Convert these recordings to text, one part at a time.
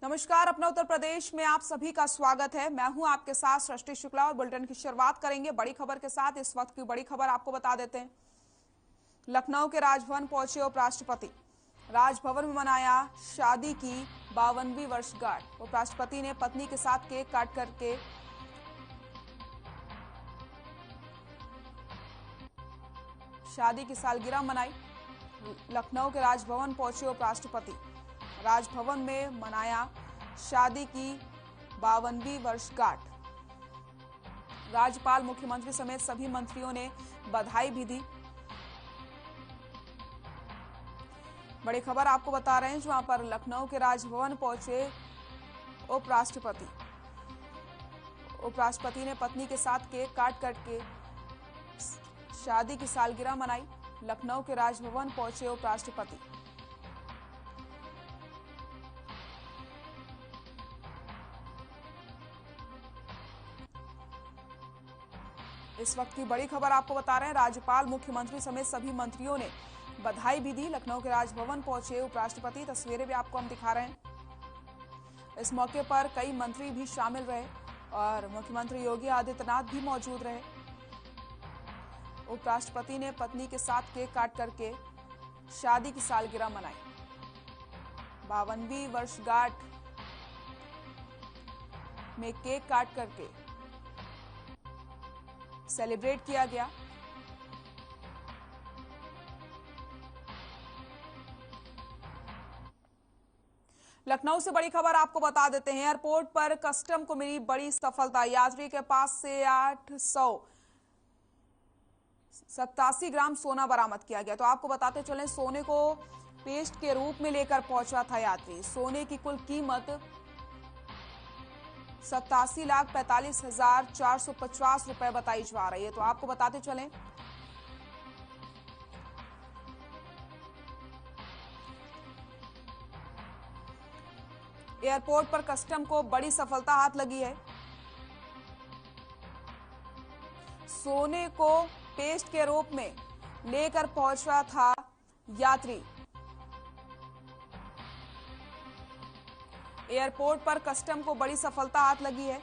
नमस्कार। अपना उत्तर प्रदेश में आप सभी का स्वागत है। मैं हूं आपके साथ सृष्टि शुक्ला और बुलेटिन की शुरुआत करेंगे बड़ी खबर के साथ। इस वक्त की बड़ी खबर आपको बता देते हैं। लखनऊ के राजभवन पहुंचे उपराष्ट्रपति। राजभवन में मनाया शादी की 52वीं वर्षगांठ। उपराष्ट्रपति ने पत्नी के साथ केक काट करके शादी की सालगिरह मनाई। लखनऊ के राजभवन पहुंचे उपराष्ट्रपति। राजभवन में मनाया शादी की 52वीं वर्षगांठ। राज्यपाल, मुख्यमंत्री समेत सभी मंत्रियों ने बधाई भी दी। बड़ी खबर आपको बता रहे हैं जहां पर लखनऊ के राजभवन पहुंचे उपराष्ट्रपति। उपराष्ट्रपति ने पत्नी के साथ केक काट करके शादी की सालगिरह मनाई। लखनऊ के राजभवन पहुंचे उपराष्ट्रपति। इस वक्त की बड़ी खबर आपको बता रहे हैं। राज्यपाल, मुख्यमंत्री समेत सभी मंत्रियों ने बधाई भी दी। लखनऊ के राजभवन पहुंचे उपराष्ट्रपति। तस्वीरें भी आपको हम दिखा रहे हैं। इस मौके पर कई मंत्री भी शामिल रहे और मुख्यमंत्री योगी आदित्यनाथ भी मौजूद रहे। उपराष्ट्रपति ने पत्नी के साथ केक काट करके शादी की सालगिरह मनाई। 52वीं वर्षगांठ में केक काट करके सेलिब्रेट किया गया। लखनऊ से बड़ी खबर आपको बता देते हैं। एयरपोर्ट पर कस्टम को मिली बड़ी सफलता। यात्री के पास से 887 ग्राम सोना बरामद किया गया। तो आपको बताते चलें, सोने को पेस्ट के रूप में लेकर पहुंचा था यात्री। सोने की कुल कीमत 87,45,450 रुपए बताई जा रही है। तो आपको बताते चलें, एयरपोर्ट पर कस्टम को बड़ी सफलता हाथ लगी है। सोने को पेस्ट के रूप में लेकर पहुंचा था यात्री। एयरपोर्ट पर कस्टम को बड़ी सफलता हाथ लगी है।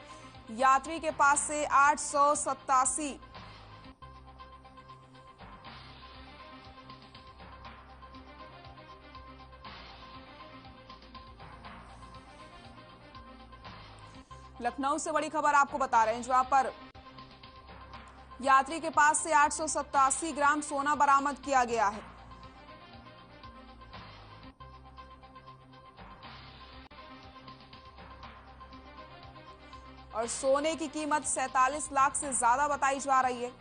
यात्री के पास से 887 लखनऊ से बड़ी खबर आपको बता रहे हैं जहां पर यात्री के पास से 887 ग्राम सोना बरामद किया गया है। और सोने की कीमत 47 लाख से ज्यादा बताई जा रही है।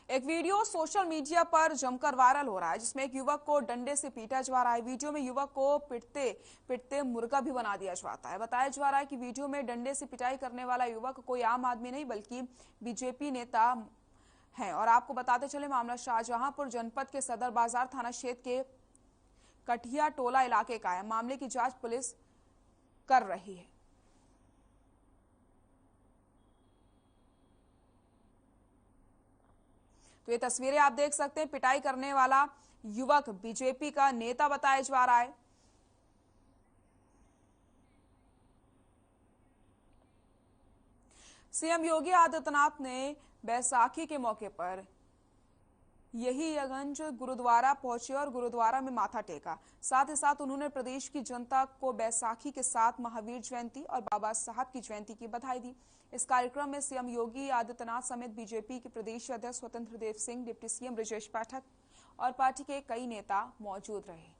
एक वीडियो सोशल मीडिया पर जमकर वायरल हो रहा है जिसमें एक युवक को डंडे से पीटा जा रहा है। वीडियो में युवक को पिटते पिटते मुर्गा भी बना दिया जाता है। बताया जा रहा है कि वीडियो में डंडे से पिटाई करने वाला युवक कोई आम आदमी नहीं बल्कि बीजेपी नेता है। और आपको बताते चले, मामला शाहजहांपुर जनपद के सदर बाजार थाना क्षेत्र के कठिया टोला इलाके का है। मामले की जांच पुलिस कर रही है। तो ये तस्वीरें आप देख सकते हैं। पिटाई करने वाला युवक बीजेपी का नेता बताया जा रहा है। सीएम योगी आदित्यनाथ ने बैसाखी के मौके पर यही यगंज गुरुद्वारा पहुंचे और गुरुद्वारा में माथा टेका। साथ ही साथ उन्होंने प्रदेश की जनता को बैसाखी के साथ महावीर जयंती और बाबा साहब की जयंती की बधाई दी। इस कार्यक्रम में सीएम योगी आदित्यनाथ समेत बीजेपी के प्रदेश अध्यक्ष स्वतंत्र देव सिंह, डिप्टी सीएम ब्रजेश पाठक और पार्टी के कई नेता मौजूद रहे।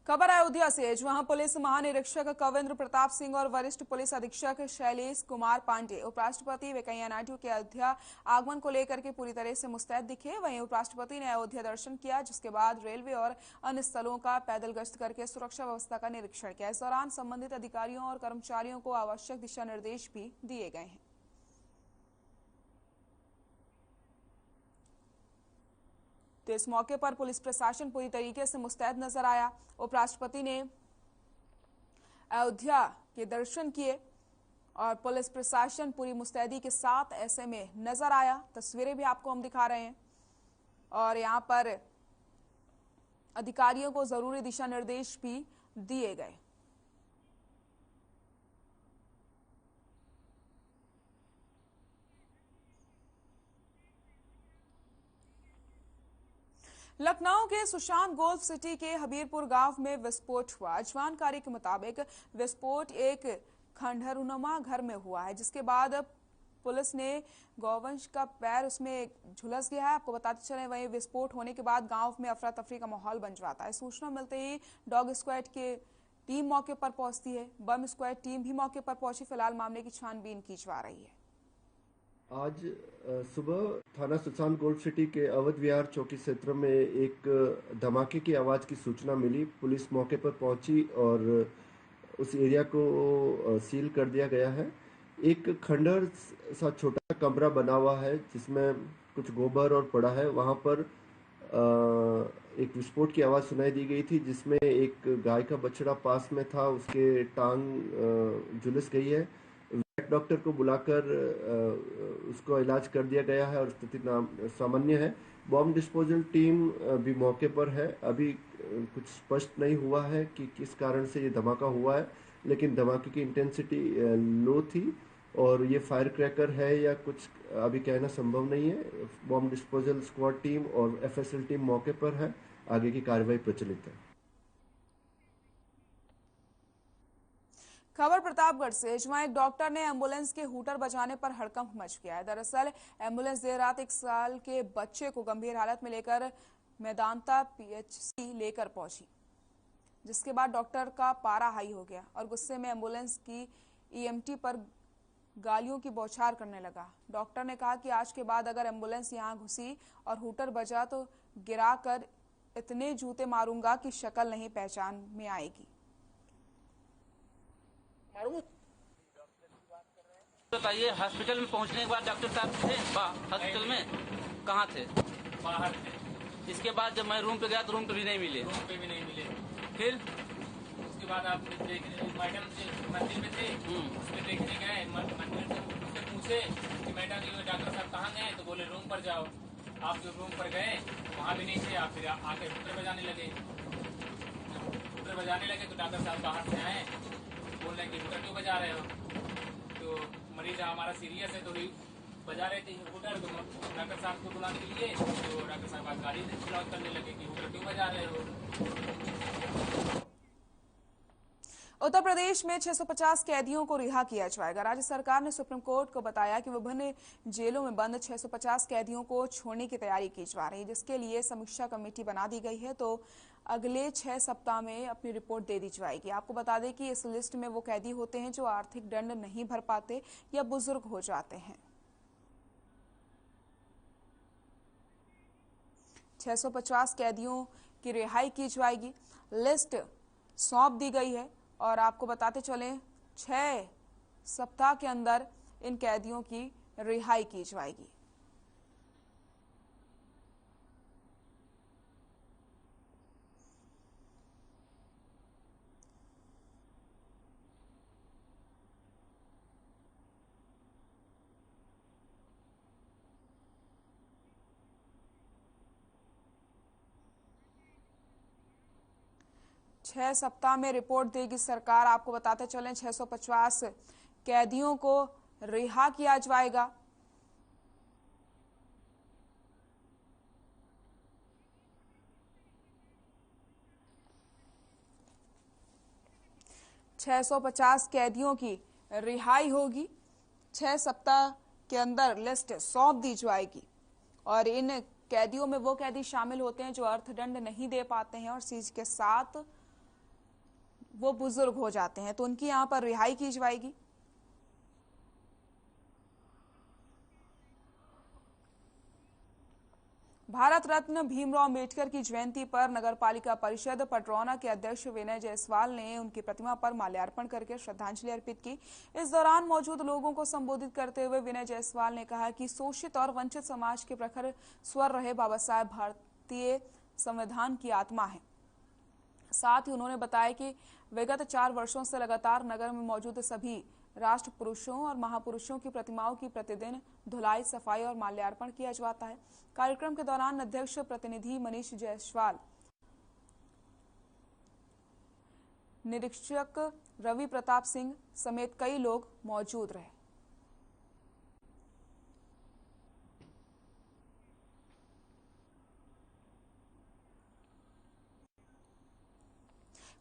खबर अयोध्या से, जहां पुलिस महानिरीक्षक कविंद्र प्रताप सिंह और वरिष्ठ पुलिस अधीक्षक शैलेश कुमार पांडे उपराष्ट्रपति वेंकैया नायडू के अयोध्या आगमन को लेकर के पूरी तरह से मुस्तैद दिखे। वहीं उपराष्ट्रपति ने अयोध्या दर्शन किया, जिसके बाद रेलवे और अन्य स्थलों का पैदल गश्त करके सुरक्षा व्यवस्था का निरीक्षण किया। इस दौरान संबंधित अधिकारियों और कर्मचारियों को आवश्यक दिशा निर्देश भी दिए गए हैं। तो इस मौके पर पुलिस प्रशासन पूरी तरीके से मुस्तैद नजर आया। उपराष्ट्रपति ने अयोध्या के दर्शन किए और पुलिस प्रशासन पूरी मुस्तैदी के साथ ऐसे में नजर आया। तस्वीरें भी आपको हम दिखा रहे हैं और यहाँ पर अधिकारियों को जरूरी दिशा निर्देश भी दिए गए। लखनऊ के सुशांत गोल्फ सिटी के हबीरपुर गांव में विस्फोट हुआ। जानकारी के मुताबिक विस्फोट एक खंडहरनुमा घर में हुआ है, जिसके बाद पुलिस ने गौवंश का पैर उसमें झुलस गया है। आपको बताते चले, वहीं विस्फोट होने के बाद गांव में अफरा तफरी का माहौल बन जाता है। सूचना मिलते ही डॉग स्क्वाड की टीम मौके पर पहुंचती है। बम स्क्वाड टीम भी मौके पर पहुंची। फिलहाल मामले की छानबीन की जा रही है। आज सुबह थाना सुशांत गोल्फ सिटी के अवध विहार चौकी क्षेत्र में एक धमाके की आवाज़ की सूचना मिली। पुलिस मौके पर पहुंची और उस एरिया को सील कर दिया गया है। एक खंडहर सा छोटा कमरा बना हुआ है जिसमें कुछ गोबर और पड़ा है। वहां पर एक विस्फोट की आवाज़ सुनाई दी गई थी, जिसमें एक गाय का बछड़ा पास में था, उसके टांग झुलस गई है। वेट डॉक्टर को बुलाकर उसको इलाज कर दिया गया है और स्थिति सामान्य है। बॉम्ब डिस्पोजल टीम भी मौके पर है। अभी कुछ स्पष्ट नहीं हुआ है कि किस कारण से ये धमाका हुआ है, लेकिन धमाके की इंटेंसिटी लो थी और ये फायर क्रैकर है या कुछ अभी कहना संभव नहीं है। बॉम्ब डिस्पोजल स्क्वाड टीम और एफएसएल टीम मौके पर है। आगे की कार्रवाई प्रचलित है। खबर प्रतापगढ़ से, जहां एक डॉक्टर ने एम्बुलेंस के हूटर बजाने पर हड़कंप मच गया है। दरअसल एम्बुलेंस देर रात 1 साल के बच्चे को गंभीर हालत में लेकर मेदांता पीएचसी लेकर पहुंची, जिसके बाद डॉक्टर का पारा हाई हो गया और गुस्से में एम्बुलेंस की ईएमटी पर गालियों की बौछार करने लगा। डॉक्टर ने कहा कि आज के बाद अगर एम्बुलेंस यहां घुसी और हूटर बजा तो गिराकर इतने जूते मारूंगा कि शक्ल नहीं पहचान में आएगी। बताइए, हॉस्पिटल में पहुंचने के बाद डॉक्टर साहब थे हॉस्पिटल में? कहाँ थे? बाहर थे। इसके बाद जब मैं रूम पे गया तो रूम पे भी नहीं मिले। रूम पे भी नहीं मिले। फिर उसके बाद आप मैडम से मंदिर में थे, उसमें देखने गए। मंदिर से उससे पूछे कि मैडम ये डॉक्टर साहब कहाँ गए, तो बोले रूम पर जाओ। आप जो रूम पर गए वहाँ भी नहीं थे। आप फिर आके हूटर बजाने लगे। हूटर बजाने लगे तो डॉक्टर साहब बाहर से आए, बोल रहे कि हूटर क्यों बजा रहे हो? तो मरीज हमारा सीरियस है तो ही बजा रहे थे हूटर। तो डॉक्टर साहब को बुलाने के लिए तो डॉक्टर साहब आज गाड़ी से ब्लॉक करने लगे कि हूटर क्यों बजा रहे हो। उत्तर प्रदेश में 650 कैदियों को रिहा किया जाएगा। राज्य सरकार ने सुप्रीम कोर्ट को बताया कि विभिन्न जेलों में बंद 650 कैदियों को छोड़ने की तैयारी की जा रही है, जिसके लिए समीक्षा कमेटी बना दी गई है। तो अगले 6 सप्ताह में अपनी रिपोर्ट दे दी जाएगी। आपको बता दें कि इस लिस्ट में वो कैदी होते हैं जो आर्थिक दंड नहीं भर पाते या बुजुर्ग हो जाते हैं। 650 कैदियों की रिहाई की जाएगी। लिस्ट सौंप दी गई है और आपको बताते चलें 6 सप्ताह के अंदर इन कैदियों की रिहाई की जाएगी। छह सप्ताह में रिपोर्ट देगी सरकार। आपको बताते चलें 650 कैदियों को रिहा किया जाएगा। छह 650 कैदियों की रिहाई होगी। 6 सप्ताह के अंदर लिस्ट सौंप दी जाएगी और इन कैदियों में वो कैदी शामिल होते हैं जो अर्थदंड नहीं दे पाते हैं और सीज के साथ वो बुजुर्ग हो जाते हैं, तो उनकी यहां पर रिहाई की जाएगी। भारत रत्न भीमराव अम्बेडकर की जयंती पर नगरपालिका परिषद पटरौना के अध्यक्ष विनय जायसवाल ने उनकी प्रतिमा पर माल्यार्पण करके श्रद्धांजलि अर्पित की। इस दौरान मौजूद लोगों को संबोधित करते हुए विनय जायसवाल ने कहा कि शोषित और वंचित समाज के प्रखर स्वर रहे बाबा साहेब भारतीय संविधान की आत्मा है। साथ ही उन्होंने बताया कि विगत 4 वर्षों से लगातार नगर में मौजूद सभी राष्ट्र पुरुषों और महापुरुषों की प्रतिमाओं की प्रतिदिन धुलाई, सफाई और माल्यार्पण किया जाता है। कार्यक्रम के दौरान अध्यक्ष प्रतिनिधि मनीष जायसवाल, निरीक्षक रवि प्रताप सिंह समेत कई लोग मौजूद रहे।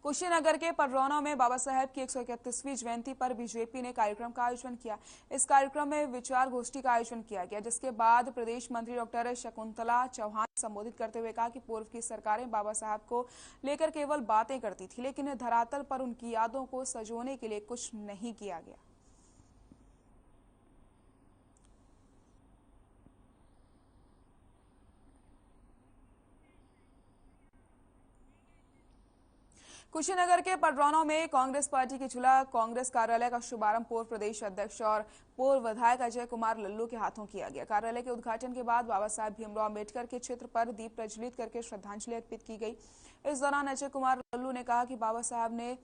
कुशीनगर के पररौना में बाबा साहेब की 131वीं जयंती पर बीजेपी ने कार्यक्रम का आयोजन किया। इस कार्यक्रम में विचार गोष्ठी का आयोजन किया गया, जिसके बाद प्रदेश मंत्री डॉक्टर शकुंतला चौहान संबोधित करते हुए कहा कि पूर्व की सरकारें बाबा साहब को लेकर केवल बातें करती थी, लेकिन धरातल पर उनकी यादों को संजोने के लिए कुछ नहीं किया गया। कुशीनगर के पडरौना में कांग्रेस पार्टी के जिला कांग्रेस कार्यालय का शुभारंभ पूर्व प्रदेश अध्यक्ष और पूर्व विधायक अजय कुमार लल्लू के हाथों किया गया। कार्यालय के उद्घाटन के बाद बाबा साहेब भीमराव अम्बेडकर के चित्र पर दीप प्रज्वलित करके श्रद्धांजलि अर्पित की गई। इस दौरान अजय कुमार लल्लू ने कहा कि बाबा साहेब ने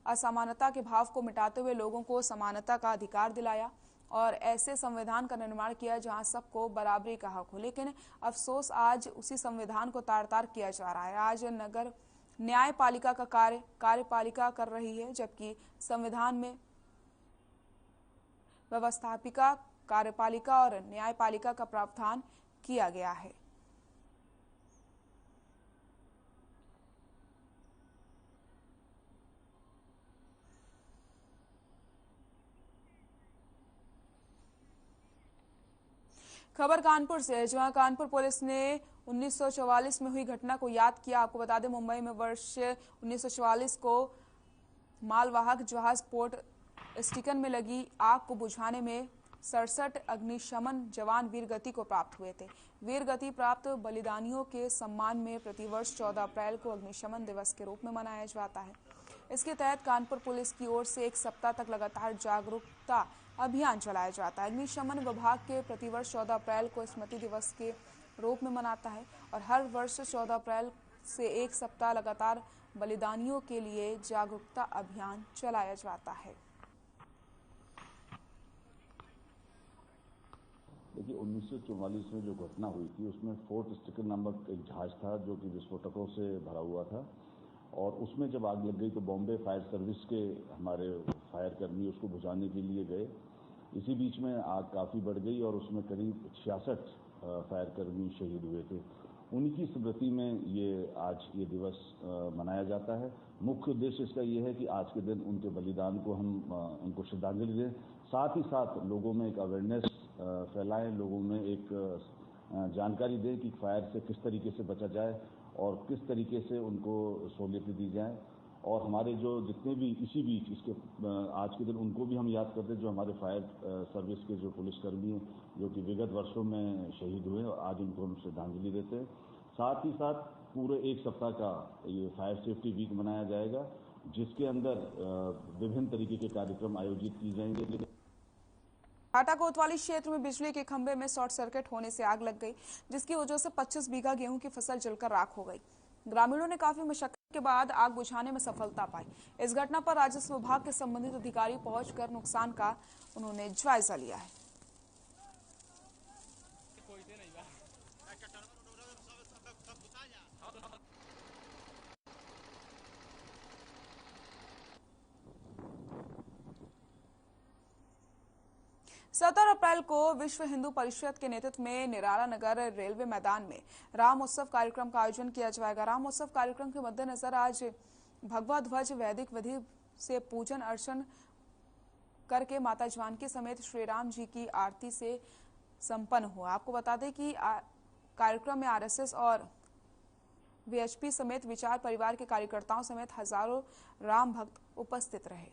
असमानता के भाव को मिटाते हुए लोगों को समानता का अधिकार दिलाया और ऐसे संविधान का निर्माण किया जहां सबको बराबरी का हक हो। लेकिन अफसोस आज उसी संविधान को तार-तार किया जा रहा है। आज नगर न्यायपालिका का कार्य कार्यपालिका कर रही है, जबकि संविधान में व्यवस्थापिका, कार्यपालिका और न्यायपालिका का प्रावधान किया गया है। खबर कानपुर से, जहां कानपुर पुलिस ने 1944 में हुई घटना को याद किया। आपको बता दें, मुंबई में वर्ष 1944 को मालवाहक जहाज पोर्ट स्टिकन में लगी आग को बुझाने में 67 अग्निशमन जवान वीरगति को प्राप्त हुए थे। वीरगति प्राप्त बलिदानियों के सम्मान में प्रतिवर्ष 14 अप्रैल को अग्निशमन दिवस के रूप में मनाया जाता है। इसके तहत कानपुर पुलिस की ओर से 1 सप्ताह तक लगातार जागरूकता अभियान चलाया जाता है। अग्निशमन विभाग के प्रतिवर्ष 14 अप्रैल को स्मृति दिवस के रूप में मनाता है और हर वर्ष 14 अप्रैल से 1 सप्ताह लगातार बलिदानियों के लिए जागरूकता अभियान चलाया जाता है। देखिए, 1944 में जो घटना हुई थी उसमें फोर्ट स्टिकन नामक एक जहाज था जो कि विस्फोटकों से भरा हुआ था और उसमें जब आग लग गई तो बॉम्बे फायर सर्विस के हमारे फायर कर्मी उसको बुझाने के लिए गए। इसी बीच में आग काफ़ी बढ़ गई और उसमें करीब 66 फायर कर्मी शहीद हुए थे। उनकी स्मृति में आज ये दिवस मनाया जाता है। मुख्य उद्देश्य इसका ये है कि आज के दिन उनके बलिदान को हम उनको श्रद्धांजलि दें, साथ ही साथ लोगों में एक अवेयरनेस फैलाएं, लोगों में एक जानकारी दें कि फायर से किस तरीके से बचा जाए और किस तरीके से उनको सहूलियतें दी जाएं। और हमारे जो जितने भी इसी बीच इसके आज के दिन उनको भी हम याद करते हैं जो हमारे फायर सर्विस के जो पुलिसकर्मी हैं जो कि विगत वर्षों में शहीद हुए और आज उनको हम श्रद्धांजलि देते हैं। साथ ही साथ पूरे 1 सप्ताह का ये फायर सेफ्टी वीक मनाया जाएगा जिसके अंदर विभिन्न तरीके के कार्यक्रम आयोजित किए जाएंगे। टाटा कोतवाली क्षेत्र में बिजली के खंभे में शॉर्ट सर्किट होने से आग लग गई, जिसकी वजह से 25 बीघा गेहूं की फसल जलकर राख हो गई। ग्रामीणों ने काफी मशक्कत के बाद आग बुझाने में सफलता पाई। इस घटना पर राजस्व विभाग के संबंधित अधिकारी पहुंचकर नुकसान का उन्होंने जायजा लिया है। सत्रह अप्रैल को विश्व हिंदू परिषद के नेतृत्व में निराला नगर रेलवे मैदान में राम उत्सव कार्यक्रम का आयोजन किया जाएगा। राम उत्सव कार्यक्रम के मद्देनजर आज भगवा ध्वज वैदिक विधि से पूजन अर्चन करके माता जानकी समेत श्री राम जी की आरती से संपन्न हुआ। आपको बता दें कि कार्यक्रम में आरएसएस और वीएचपी समेत विचार परिवार के कार्यकर्ताओं समेत हजारों राम भक्त उपस्थित रहे।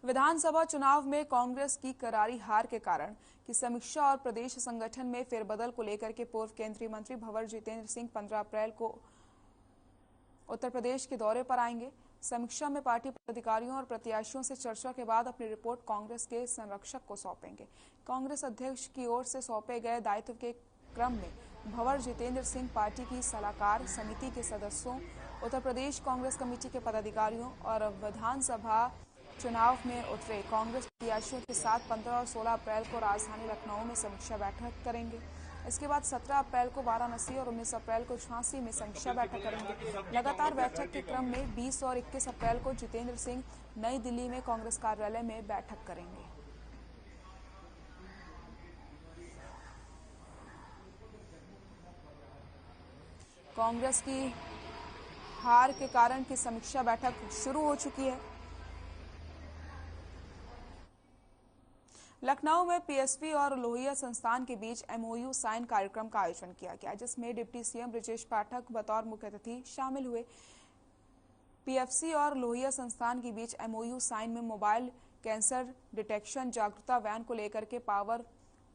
विधानसभा चुनाव में कांग्रेस की करारी हार के कारण की समीक्षा और प्रदेश संगठन में फेरबदल को लेकर के पूर्व केंद्रीय मंत्री भंवर जितेंद्र सिंह 15 अप्रैल को उत्तर प्रदेश के दौरे पर आएंगे। समीक्षा में पार्टी पदाधिकारियों और प्रत्याशियों से चर्चा के बाद अपनी रिपोर्ट कांग्रेस के संरक्षक को सौंपेंगे। कांग्रेस अध्यक्ष की ओर से सौंपे गए दायित्व के क्रम में भंवर जितेंद्र सिंह पार्टी की सलाहकार समिति के सदस्यों, उत्तर प्रदेश कांग्रेस कमेटी के पदाधिकारियों और विधानसभा चुनाव में उतरे कांग्रेस प्रत्याशियों के साथ 15 और 16 अप्रैल को राजधानी लखनऊ में समीक्षा बैठक करेंगे। इसके बाद 17 अप्रैल को वाराणसी और 19 अप्रैल को झांसी में समीक्षा बैठक करेंगे। लगातार बैठक के क्रम में 20 और 21 अप्रैल को जितेंद्र सिंह नई दिल्ली में कांग्रेस कार्यालय में बैठक करेंगे। कांग्रेस की हार के कारण की समीक्षा बैठक शुरू हो चुकी है। लखनऊ में पीएसपी और लोहिया संस्थान के बीच एमओयू साइन कार्यक्रम का आयोजन किया गया, जिसमें डिप्टी सीएम ब्रजेश पाठक बतौर मुख्य अतिथि शामिल हुए। पीएफसी और लोहिया संस्थान के बीच एमओयू साइन में मोबाइल कैंसर डिटेक्शन जागरूकता वैन को लेकर के पावर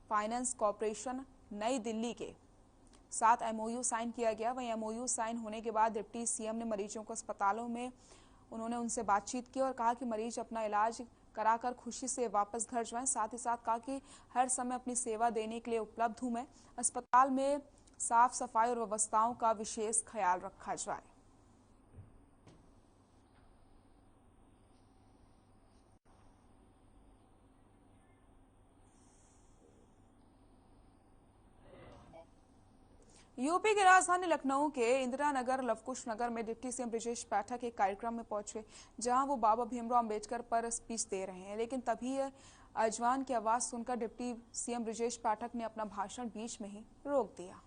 फाइनेंस कॉरपोरेशन नई दिल्ली के साथ एमओयू साइन किया गया। वहीं एमओयू साइन होने के बाद डिप्टी सीएम ने मरीजों को अस्पतालों में उन्होंने उनसे बातचीत की और कहा कि मरीज अपना इलाज कराकर खुशी से वापस घर जाएं। साथ ही साथ कहा कि हर समय अपनी सेवा देने के लिए उपलब्ध हूं मैं। अस्पताल में साफ सफाई और व्यवस्थाओं का विशेष ख्याल रखा जाए। यूपी की राजधानी लखनऊ के इंदिरा नगर लवकुश नगर में डिप्टी सीएम ब्रजेश पाठक एक कार्यक्रम में पहुंचे, जहां वो बाबा भीमराव अंबेडकर पर स्पीच दे रहे हैं। लेकिन तभी अजवान की आवाज सुनकर डिप्टी सीएम ब्रजेश पाठक ने अपना भाषण बीच में ही रोक दिया।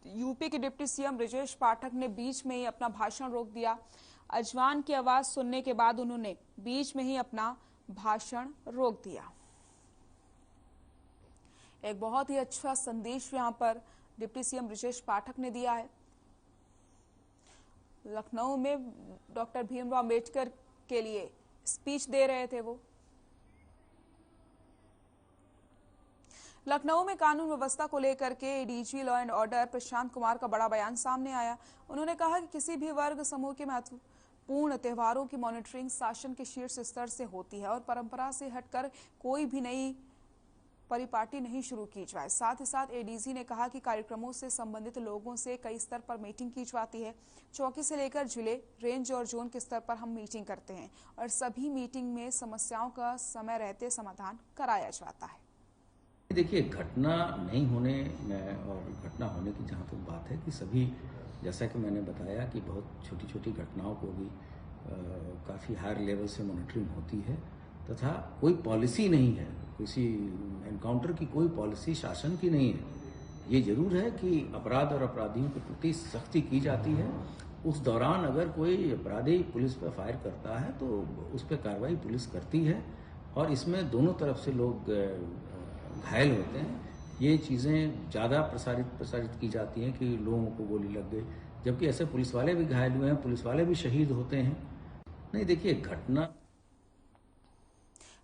यूपी के डिप्टी सीएम ब्रजेश पाठक ने बीच में ही अपना भाषण रोक दिया। अजवान की आवाज सुनने के बाद उन्होंने बीच में ही अपना भाषण रोक दिया। एक बहुत ही अच्छा संदेश यहां पर डिप्टी सीएम ब्रजेश पाठक ने दिया है। लखनऊ में डॉक्टर भीमराव अंबेडकर के लिए स्पीच दे रहे थे वो। लखनऊ में कानून व्यवस्था को लेकर के ADG law and order Prashant Kumar का बड़ा बयान सामने आया। उन्होंने कहा कि किसी भी वर्ग समूह के महत्वपूर्ण त्योहारों की मॉनिटरिंग शासन के शीर्ष स्तर से होती है और परंपरा से हटकर कोई भी नई परिपाटी नहीं शुरू की जाए। साथ ही साथ एडीजी ने कहा कि कार्यक्रमों से संबंधित लोगों से कई स्तर पर मीटिंग की जाती है। चौकी से लेकर जिले, रेंज और जोन के स्तर पर हम मीटिंग करते हैं और सभी मीटिंग में समस्याओं का समय रहते समाधान कराया जाता है। देखिए, घटना नहीं होने में और घटना होने की जहाँ तक बात है कि सभी, जैसा कि मैंने बताया कि बहुत छोटी छोटी घटनाओं को भी काफ़ी हायर लेवल से मॉनिटरिंग होती है तथा कोई पॉलिसी नहीं है, किसी एनकाउंटर की कोई पॉलिसी शासन की नहीं है। ये जरूर है कि अपराध और अपराधियों के प्रति सख्ती की जाती है। उस दौरान अगर कोई अपराधी पुलिस पर फायर करता है तो उस पर कार्रवाई पुलिस करती है और इसमें दोनों तरफ से लोग घायल होते हैं। ये चीज़ें ज़्यादा प्रसारित की जाती हैं कि लोगों को गोली लग गई, जबकि ऐसे पुलिस वाले भी घायल हुए हैं, पुलिस वाले भी शहीद होते हैं। नहीं, देखिए, घटना।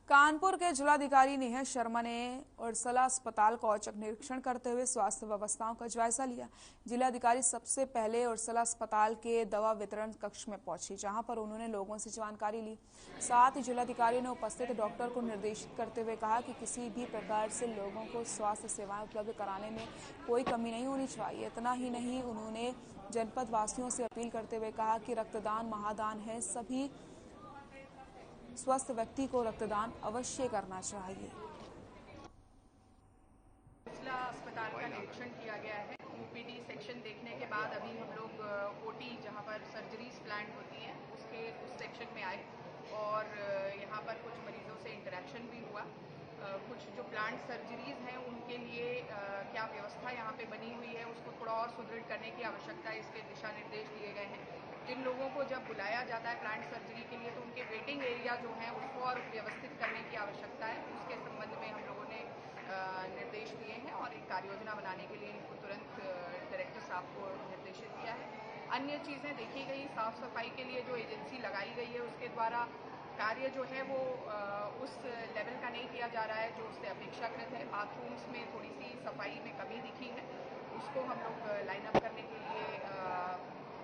कानपुर के जिलाधिकारी नेहा शर्मा ने उर्सला अस्पताल का औचक निरीक्षण करते हुए स्वास्थ्य व्यवस्थाओं का जायजा लिया। जिलाधिकारी सबसे पहले उर्सला अस्पताल के दवा वितरण कक्ष में पहुंची, जहां पर उन्होंने लोगों से जानकारी ली। साथ ही जिलाधिकारी ने उपस्थित डॉक्टर को निर्देशित करते हुए कहा कि किसी भी प्रकार से लोगों को स्वास्थ्य सेवाएं उपलब्ध कराने में कोई कमी नहीं होनी चाहिए। इतना ही नहीं, उन्होंने जनपद वासियों से अपील करते हुए कहा कि रक्तदान महादान है, सभी स्वस्थ व्यक्ति को रक्तदान अवश्य करना चाहिए। उर्सला अस्पताल का निरीक्षण किया गया है। ओपीडी सेक्शन देखने के बाद अभी हम लोग ओटी, जहां पर सर्जरीज प्लान होती हैं, उस सेक्शन में आए और यहां पर कुछ मरीजों से इंटरेक्शन भी हुआ। कुछ जो प्लांट सर्जरीज हैं उनके लिए क्या व्यवस्था यहाँ पे बनी हुई है, उसको थोड़ा और सुदृढ़ करने की आवश्यकता है। इसके दिशा निर्देश दिए गए हैं। जिन लोगों को जब बुलाया जाता है प्लांट सर्जरी के लिए तो उनके वेटिंग एरिया जो हैं उसको और व्यवस्थित करने की आवश्यकता है। उसके संबंध में हम लोगों ने निर्देश दिए हैं और एक कार्य योजना बनाने के लिए इनको तुरंत डायरेक्टर साहब को निर्देशित किया है। अन्य चीज़ें देखी गई, साफ सफाई के लिए जो एजेंसी लगाई गई है उसके द्वारा कार्य जो है वो उस लेवल का नहीं किया जा रहा है जो उससे अपेक्षाकृत है। बाथरूम्स में थोड़ी सी सफाई में कमी दिखी है उसको हम लोग लाइन अप करने के लिए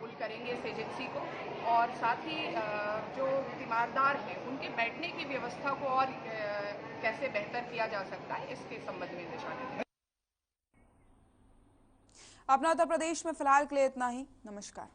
पुल करेंगे इस एजेंसी को, और साथ ही जो तीमारदार हैं उनके बैठने की व्यवस्था को और कैसे बेहतर किया जा सकता है इसके संबंध में दिशा निर्देश। अपना उत्तर प्रदेश में फिलहाल के लिए इतना ही। नमस्कार।